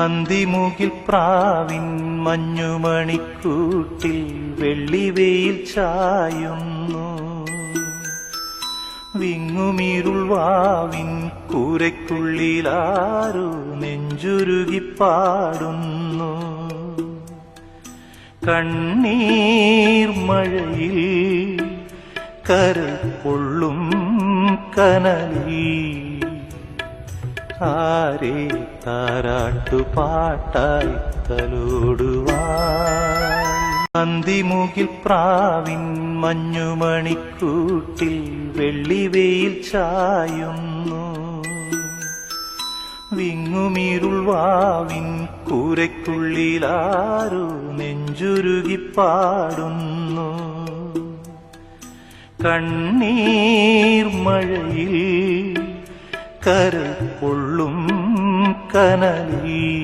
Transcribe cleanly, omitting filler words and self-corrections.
അന്തിമുകിൽ പ്രാവിൻ മഞ്ഞുമണിക്കൂട്ടിൽ വെള്ളിവെയിൽ ചായുന്നു. വിങ്ങുമീരുൾ വാവിൻ കൂരയ്ക്കുള്ളിലാരോ നെഞ്ചുരുകി പാടുന്നു. കണ്ണീർ മഴയിൽ കരൾ പൊള്ളും കനലിൽ ആരെ താരാട്ടുപാട്ടായി തലോടുവാൻ. അന്തിമുകിൽ പ്രാവിൻ മഞ്ഞുമണിക്കൂട്ടിൽ വെള്ളിവെയിൽ ചായുന്നു. വിങ്ങുമീരുൾ വാവിൻ കൂരയ്ക്കുള്ളിലാരോ നെഞ്ചുരുകി പാടുന്നു. കണ്ണീർ മഴയിൽ കരൾ പൊള്ളും കനലിൽ